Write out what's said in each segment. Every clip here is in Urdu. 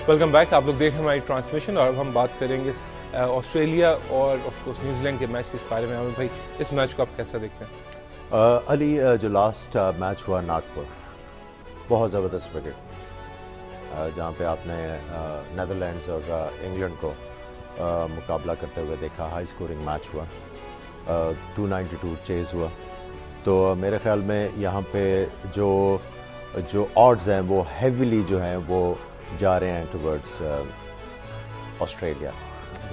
Welcome back. آپ لوگ دیکھ رہے ہیں ہماری ٹرانسمیشن اور اب ہم بات کریں گے آسٹریلیا اور آف کورس نیوزی لینڈ کے میچ کے بارے میں. عامر بھائی, اس میچ کو آپ کیسا دیکھتے ہیں؟ علی, جو لاسٹ میچ ہوا ناگپور, بہت زبردست وکٹ, جہاں پہ آپ نے نیدرلینڈز اور انگلینڈ کو مقابلہ کرتے ہوئے دیکھا. ہائی اسکورنگ میچ ہوا, 292 چیز ہوا. تو میرے خیال میں یہاں پہ جو آڈز ہیں وہ ہیویلی جو ہیں وہ جا رہے ہیں towards Australia.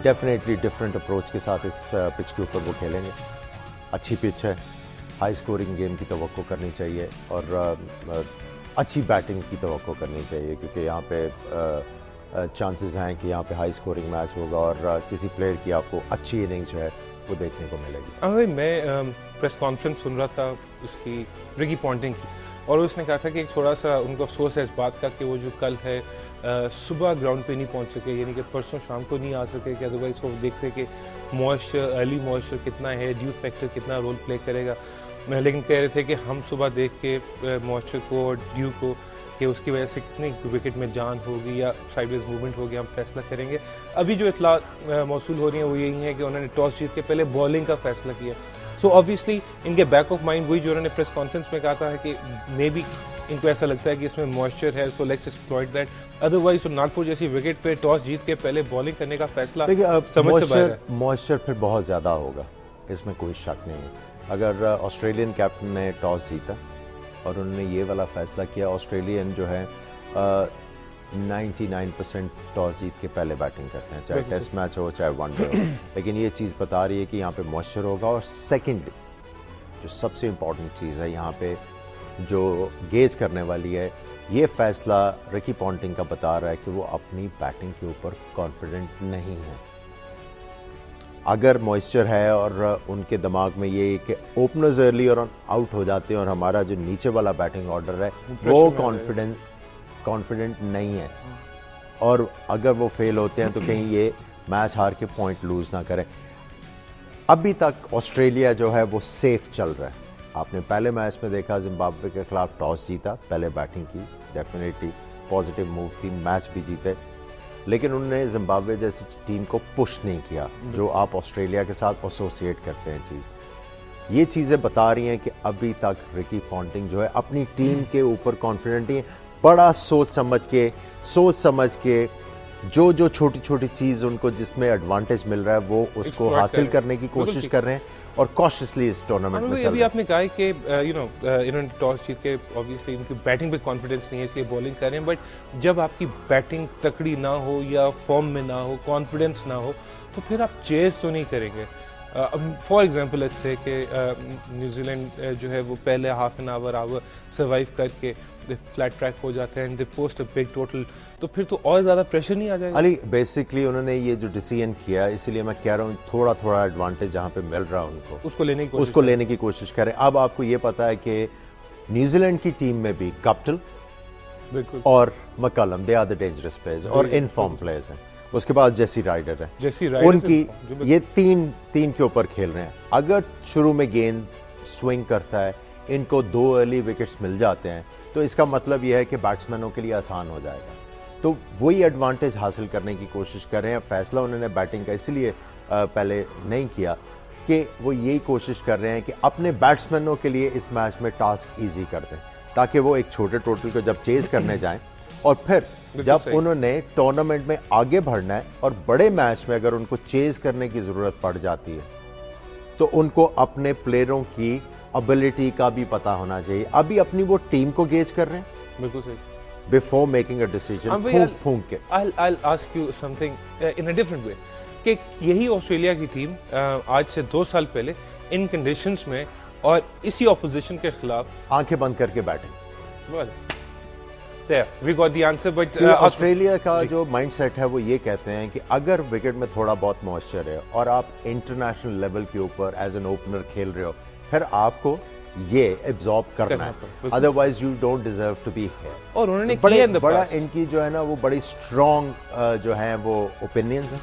Definitely different approach کے ساتھ اس پچ کے اوپر وہ کھیلیں گے. اچھی پچ ہے, ہائی اسکورنگ گیم کی توقع کرنی چاہیے اور اچھی بیٹنگ کی توقع کرنی چاہیے, کیونکہ یہاں پہ چانسز ہیں کہ یہاں پہ ہائی اسکورنگ میچ ہوگا اور کسی پلیئر کی آپ کو اچھی اننگز جو ہے وہ دیکھنے کو ملے گی. میں پریس کانفرنس سن رہا تھا اس کی رکی پونٹنگ کی, اور اس نے کہا تھا کہ ایک تھوڑا سا ان کو افسوس ہے اس بات کا کہ وہ جو کل ہے صبح گراؤنڈ پہ نہیں پہنچ سکے, یعنی کہ پرسوں شام کو نہیں آ سکے, کہ ادروائز وہ دیکھتے کہ موئسچر, ارلی موئسچر کتنا ہے, ڈیو فیکٹر کتنا رول پلے کرے گا. لیکن کہہ رہے تھے کہ ہم صبح دیکھ کے موئسچر کو اور ڈیو کو کہ اس کی وجہ سے کتنی وکٹ میں جان ہوگی یا سائڈ ویز موومنٹ ہوگی, ہم فیصلہ کریں گے. ابھی جو اطلاع موصول ہو رہی ہیں وہ یہی ہے کہ انہوں نے ٹاس جیت کے پہلے بالنگ کا فیصلہ کیا. سو آبویسلی ان کے بیک آف مائنڈ وہی جو انہوں نے پریس کانفرنس میں کہا تھا کہ مے بی ان کو ایسا لگتا ہے کہ اس میں موئسچر ہے, so let's exploit that. Otherwise تو ناگپور جیسی وکٹ پہ ٹاس جیت کے پہلے بالنگ کرنے کا فیصلہ سمجھ سے باہر ہے. موئسچر پھر بہت زیادہ ہوگا, اس میں کوئی شک نہیں ہے. اگر آسٹریلین کیپٹن نے ٹاس جیتا اور انہوں نے یہ والا فیصلہ کیا, آسٹریلین جو ہے 99% ٹاس جیت کے پہلے بیٹنگ کرتے ہیں, چاہے ٹیسٹ میچ ہو چاہے ون ڈے ہو. لیکن یہ چیز بتا رہی ہے کہ یہاں پہ موئسچر ہوگا. اور سیکنڈلی جو سب سے امپورٹنٹ چیز ہے یہاں پہ جو گیج کرنے والی ہے, یہ فیصلہ رکی پونٹنگ کا بتا رہا ہے کہ وہ اپنی بیٹنگ کے اوپر کانفیڈنٹ نہیں ہے. اگر موئسچر ہے اور ان کے دماغ میں یہ کہ اوپنرز ارلی اور آؤٹ ہو جاتے ہیں اور ہمارا جو نیچے والا بیٹنگ آرڈر ہے وہ کانفیڈنٹ نہیں ہے, اور اگر وہ فیل ہوتے ہیں تو کہیں یہ میچ ہار کے پوائنٹ لوز نہ کریں. ابھی تک آسٹریلیا جو ہے وہ سیف چل رہا ہے. آپ نے پہلے میچ میں دیکھا زمبابوے کے خلاف ٹاس جیتا, پہلے بیٹنگ کی, ڈیفینیٹلی پازیٹیو موو تھی, میچ بھی جیتے, لیکن انہوں نے زمبابوے جیسی ٹیم کو پش نہیں کیا جو آپ آسٹریلیا کے ساتھ ایسوسیٹ کرتے ہیں. یہ چیزیں بتا رہی ہیں کہ ابھی تک رکی پونٹنگ جو ہے اپنی ٹیم کے اوپر کانفیڈنٹ نہیں ہے. بڑا سوچ سمجھ کے جو چھوٹی چھوٹی چیز ان کو جس میں ایڈوانٹیج مل رہا ہے وہ اس کو حاصل کرنے کی کوشش کر رہے ہیں اور کوششلی اس ٹورنامنٹ میں چل رہے ہیں. ابھی آپ نے کہا کہ انہوں نے ٹاس جیت کے obviously ان کی بیٹنگ پہ کانفیڈنس نہیں ہے اس لیے بالنگ کر رہے ہیں, بٹ جب آپ کی بیٹنگ تکڑی نہ ہو یا فارم میں نہ ہو, کانفیڈنس نہ ہو, تو پھر آپ چیز تو نہیں کریں گے. فار ایگزامپل لیٹس سے کہ نیوزی لینڈ جو ہے وہ پہلے ہاف این آور سروائیو کر کے فلیٹ ٹریک ہو جاتے ہیں, دے پوسٹ اے بگ ٹوٹل, تو پھر تو اور زیادہ پریشر نہیں آ جائے گا. علی, بیسکلی انہوں نے یہ جو ڈیسیژن کیا, اسی لیے میں کہہ رہا ہوں تھوڑا ایڈوانٹیج جہاں پہ مل رہا ہے ان کو اس کو لینے کی کوشش کریں. اب آپ کو یہ پتا ہے کہ نیوزی لینڈ کی ٹیم میں بھی کپٹل اور McCullum, they are the dangerous players اور ان فارم پلیئرز ہیں. اس کے بعد جیسی رائڈر ہے, ان کی یہ تین کے اوپر کھیل رہے ہیں. اگر شروع میں گیند سوئنگ کرتا ہے, ان کو 2 ارلی وکٹس مل جاتے ہیں, تو اس کا مطلب یہ ہے کہ بیٹسمینوں کے لیے آسان ہو جائے گا. تو وہی ایڈوانٹیج حاصل کرنے کی کوشش کر رہے ہیں. فیصلہ انہوں نے بیٹنگ کا اس لیے پہلے نہیں کیا کہ وہ یہی کوشش کر رہے ہیں کہ اپنے بیٹسمینوں کے لیے اس میچ میں ٹاسک ایزی کر دیں, تاکہ وہ ایک چھوٹے ٹوٹل کو جب چیز کرنے جائیں اور پھر جب انہوں نے ٹورنامنٹ میں آگے بڑھنا ہے اور بڑے میچ میں اگر ان کو چیز کرنے کی ضرورت پڑ جاتی ہے تو ان کو اپنے پلیئروں کی ابیلٹی کا بھی پتا ہونا چاہیے. ابھی اپنی وہ ٹیم کو گیج کر رہے ہیں بالکل صحیح, before making a decision, پھونک کے. I'll ask you something in a different way, کہ یہی آسٹریلیا کی ٹیم آج سے 2 سال پہلے ان کنڈیشنز میں اور اسی اپوزیشن کے خلاف آنکھیں بند کر کے بیٹھیں. We got the answer, but Australia کا جو مائنڈ سیٹ ہے وہ یہ کہتے ہیں کہ اگر وکٹ میں تھوڑا بہت موئسچر ہے اور آپ انٹرنیشنل لیول کے اوپر ایز این اوپنر کھیل رہے ہو, پھر آپ کو یہ ایبزارب کرنا ہے, otherwise you don't deserve to be here. اور انہوں نے کیا بڑا ان کی جو ہے نا وہ بڑی اسٹرانگ جو ہیں وہ اوپینینز ہیں,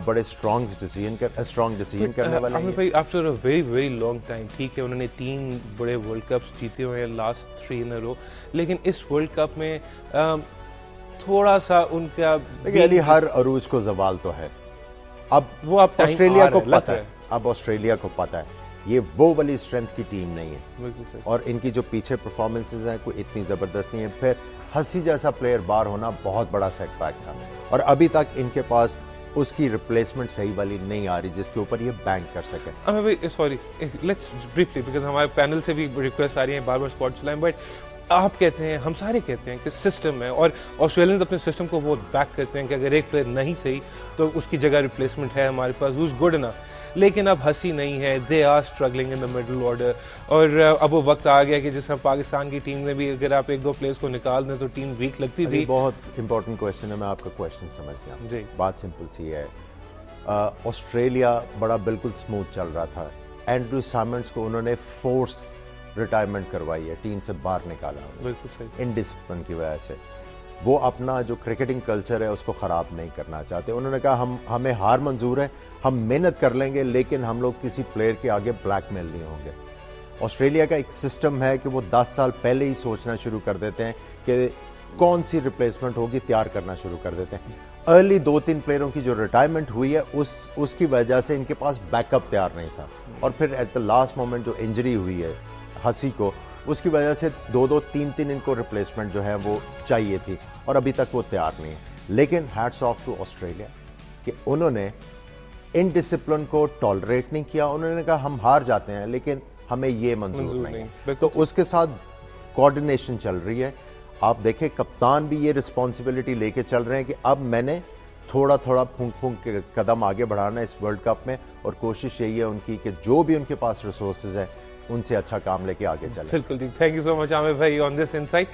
بڑے اسٹرانگ ڈیسیژن کرنے والے ہیں. بھائی after a very very long time, ٹھیک ہے انہوں نے 3 بڑے ورلڈ کپس جیتے ہوئے ہیں, لاسٹ 3 in a row, لیکن اس ورلڈ کپ میں تھوڑا سا ان کا دیکھیے علی ہر عروج کو زوال تو ہے. اب وہ اب آسٹریلیا کو پتہ ہے, اب آسٹریلیا کو پتہ ہے یہ وہ والی اسٹرینتھ کی ٹیم نہیں ہے, اور ان کی جو پیچھے پرفارمنسز ہیں کوئی اتنی زبردست نہیں ہے. پھر ہسی جیسا پلیئر باہر ہونا بہت بڑا سیٹ بیک تھا, اور ابھی تک ان کے پاس اس کی ریپلیسمنٹ صحیح والی نہیں آ رہی جس کے اوپر یہ بینک کر سکے. سوری لیٹس بریفلی بیکاز ہمارے پینل سے بھی ریکویسٹ آ رہی ہیں بار بار اسکواڈ چلائیں, بٹ آپ کہتے ہیں, ہم سارے کہتے ہیں کہ سسٹم ہے, اور آسٹریلینز اپنے سسٹم کو بہت بیک کرتے ہیں کہ اگر ایک پلیئر نہیں صحیح تو اس کی جگہ ریپلیسمنٹ ہے ہمارے پاس, who's good enough. لیکن اب ہنسی نہیں ہے, they are struggling in the middle order, اور اب وہ وقت آ گیا کہ جس طرح پاکستان کی ٹیم نے بھی اگر آپ ایک دو پلیئرز کو نکال دیں تو ٹیم ویک لگتی تھی. بہت امپورٹنٹ کویشچن ہے, میں آپ کا کویشچن سمجھ گیا. جی بات سمپل سی ہے, آسٹریلیا بڑا بالکل سموتھ چل رہا تھا, اینڈریو سائمنڈز کو انہوں نے فورس ریٹائرمنٹ کروائی ہے, ٹیم سے باہر نکالا, بالکل صحیح, انڈسپلن کی وجہ سے. وہ اپنا جو کرکٹنگ کلچر ہے اس کو خراب نہیں کرنا چاہتے. انہوں نے کہا ہمیں ہار منظور ہے, ہم محنت کر لیں گے, لیکن ہم لوگ کسی پلیئر کے آگے بلیک میل نہیں ہوں گے. آسٹریلیا کا ایک سسٹم ہے کہ وہ 10 سال پہلے ہی سوچنا شروع کر دیتے ہیں کہ کون سی ریپلیسمنٹ ہوگی, تیار کرنا شروع کر دیتے ہیں. ارلی 2-3 پلیئروں کی جو ریٹائرمنٹ ہوئی ہے اس کی وجہ سے ان کے پاس بیک اپ تیار نہیں تھا, اور پھر ایٹ دا لاسٹ مومنٹ جو انجری ہوئی ہے ہسی کو, اس کی وجہ سے 2-3 ان کو ریپلیسمنٹ جو ہے وہ چاہیے تھی, اور ابھی تک وہ تیار نہیں ہے. لیکن ہیٹس آف ٹو آسٹریلیا کہ انہوں نے ان ڈسپلن کو ٹالریٹ نہیں کیا. انہوں نے کہا ہم ہار جاتے ہیں لیکن ہمیں یہ منظور نہیں ہے, تو اس کے ساتھ کوآرڈینیشن چل رہی ہے. آپ دیکھیں کپتان بھی یہ رسپانسبلٹی لے کے چل رہے ہیں کہ اب میں نے تھوڑا تھوڑا پھونک کے قدم آگے بڑھانا ہے اس ورلڈ کپ میں, اور کوشش یہی ہے ان کی کہ جو بھی ان کے پاس ریسورسز ہیں ان سے اچھا کام لے کے آگے چلیں. بالکل ٹھیک, تھینک یو سو مچ عامر بھائی آن دس انسائٹ.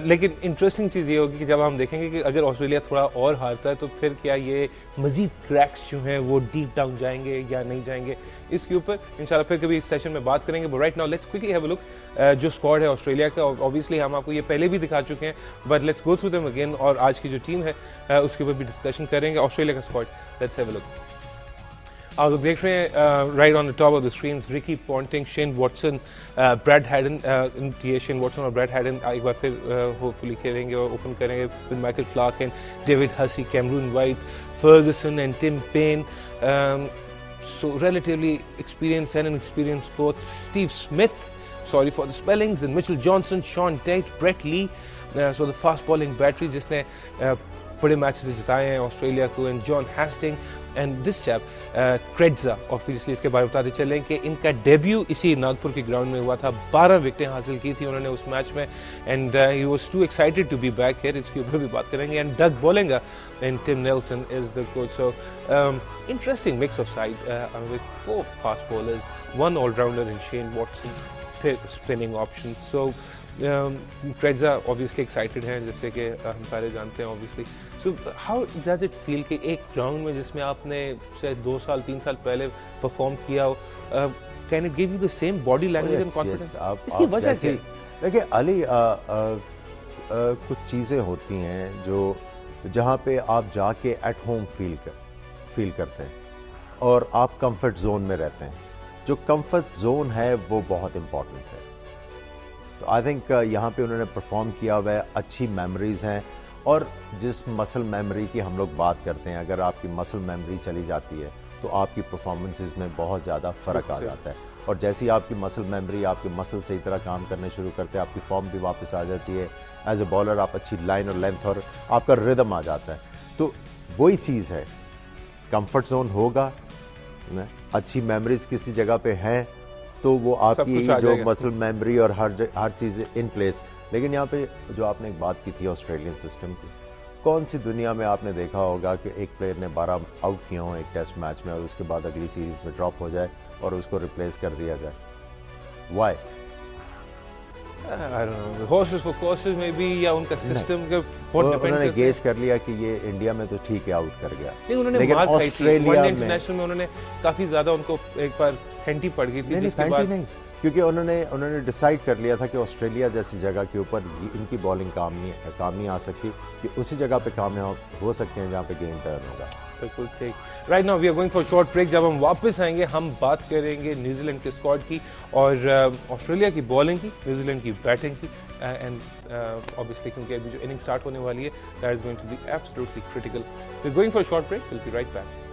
لیکن انٹرسٹنگ چیز یہ ہوگی کہ جب ہم دیکھیں گے کہ اگر آسٹریلیا تھوڑا اور ہارتا ہے تو پھر کیا یہ مزید کریکس جو ہیں وہ ڈیپ ڈاؤن جائیں گے یا نہیں جائیں گے, اس کے اوپر انشاءاللہ پھر کبھی اس سیشن میں بات کریں گے. But right now let's quickly have a look جو اسکواڈ ہے آسٹریلیا کا. اوبویسلی ہم آپ کو یہ پہلے بھی دکھا چکے ہیں, but let's go through them again, اور آج کی جو ٹیم ہے اس کے اوپر بھی ڈسکشن کریں گے. آسٹریلیا کا squad, let's have a look. آپ لوگ دیکھ رہے ہیں right on the top of the screen, Ricky Ponting, Shane Watson, Brad Haddin. یہ شین واٹسن اور بریڈ ہیڈن ایک بار پھر ہوپ فلی کھیلیں گے اور اوپن کریں گے with Michael Clarke and David Hussey, Cameron White, Ferguson and Tim Paine. So relatively experienced and inexperienced both. Steve Smith, sorry for the spellings, and Mitchell Johnson, Sean Tate, Brett Lee. So the fast bowling battery جس نے بڑے میچز جتائے ہیں آسٹریلیا کو, and John Hastings and this chap Krejza. Obviously اس کے بارے میں بتاتے چلیں کہ ان کا ڈیبیو اسی ناگپور کے گراؤنڈ میں ہوا تھا. 12 وکٹیں حاصل کی تھی انہوں نے اس میچ میں, and he was too excited to be back here. اس کے اوپر بھی بات کریں گے. And Doug Bollinger and Tim Nielsen is the coach. So interesting mix of side with 4 fast bowlers, 1 all-rounder in Shane Watson, پھر spinning options. So Kredza obviously excited ہیں جیسے کہ ہم سارے جانتے ہیں obviously. So how does it feel کہ ایک گراؤنڈ میں جس میں آپ نے شاید 2 سال 3 سال پہلے پرفارم کیا ہو, can it give you the same body language and confidence? اس کی وجہ کیا ہے؟ دیکھیں علی, کچھ چیزیں ہوتی ہیں جو جہاں پہ آپ جا کے ایٹ ہوم فیل کرتے ہیں اور آپ کمفرٹ زون میں رہتے ہیں. جو کمفرٹ زون ہے وہ بہت امپورٹنٹ ہے. تو آئی تھنک یہاں پہ انہوں نے پرفارم کیا ہوا ہے, اچھی میموریز ہیں, اور جس مسل میموری کی ہم لوگ بات کرتے ہیں, اگر آپ کی مسل میموری چلی جاتی ہے تو آپ کی پرفارمنسز میں بہت زیادہ فرق آ جاتا ہے. اور جیسی آپ کی مسل میموری, آپ کے مسل صحیح طرح کام کرنے شروع کرتے ہیں, آپ کی فارم بھی واپس آ جاتی ہے. ایز اے بالر آپ اچھی لائن اور لینتھ اور آپ کا ردم آ جاتا ہے. تو وہی چیز ہے, کمفرٹ زون ہوگا, اچھی میموریز کسی جگہ پہ ہیں تو وہ آپ کی جو مسل میموری اور ہر چیز ان پلیس. لیکن یہاں پہ جو آپ نے ایک بات کی تھی آسٹریلین سسٹم کی, کون سی دنیا میں آپ نے دیکھا ہوگا کہ ایک پلیئر نے 12 آؤٹ کیا ہوں ایک ٹیسٹ میچ میں اور اس کے بعد اگلی سیریز میں ڈراپ ہو جائے اور اس کو ریپلیس کر دیا جائے؟ وائی؟ انہوں نے گیس کر لیا کہ یہ انڈیا میں تو ٹھیک ہے آؤٹ کر گیا, لیکن آسٹریلیا انٹرنیشنل میں انہوں نے کافی زیادہ ان کو ایک بار پھینٹی پڑ گئی تھی, جس کے بعد نہیں, کیونکہ انہوں نے ڈیسائیڈ کر لیا تھا کہ آسٹریلیا جیسی جگہ کے اوپر ان کی بالنگ کام نہیں آ سکتی, کہ اسی جگہ پہ کامیاب ہو سکتے ہیں جہاں پہ گیم ٹرن ہوگا. بالکل ٹھیک. Right now we are going for short break. جب ہم واپس آئیں گے ہم بات کریں گے نیوزی لینڈ کے اسکواڈ کی اور آسٹریلیا کی بالنگ کی, نیوزی لینڈ کی بیٹنگ کی. اینڈ obviously کیونکہ ابھی جو اننگ اسٹارٹ ہونے والی ہے, that is going to be absolutely critical. We're going for a short break. We'll be right back.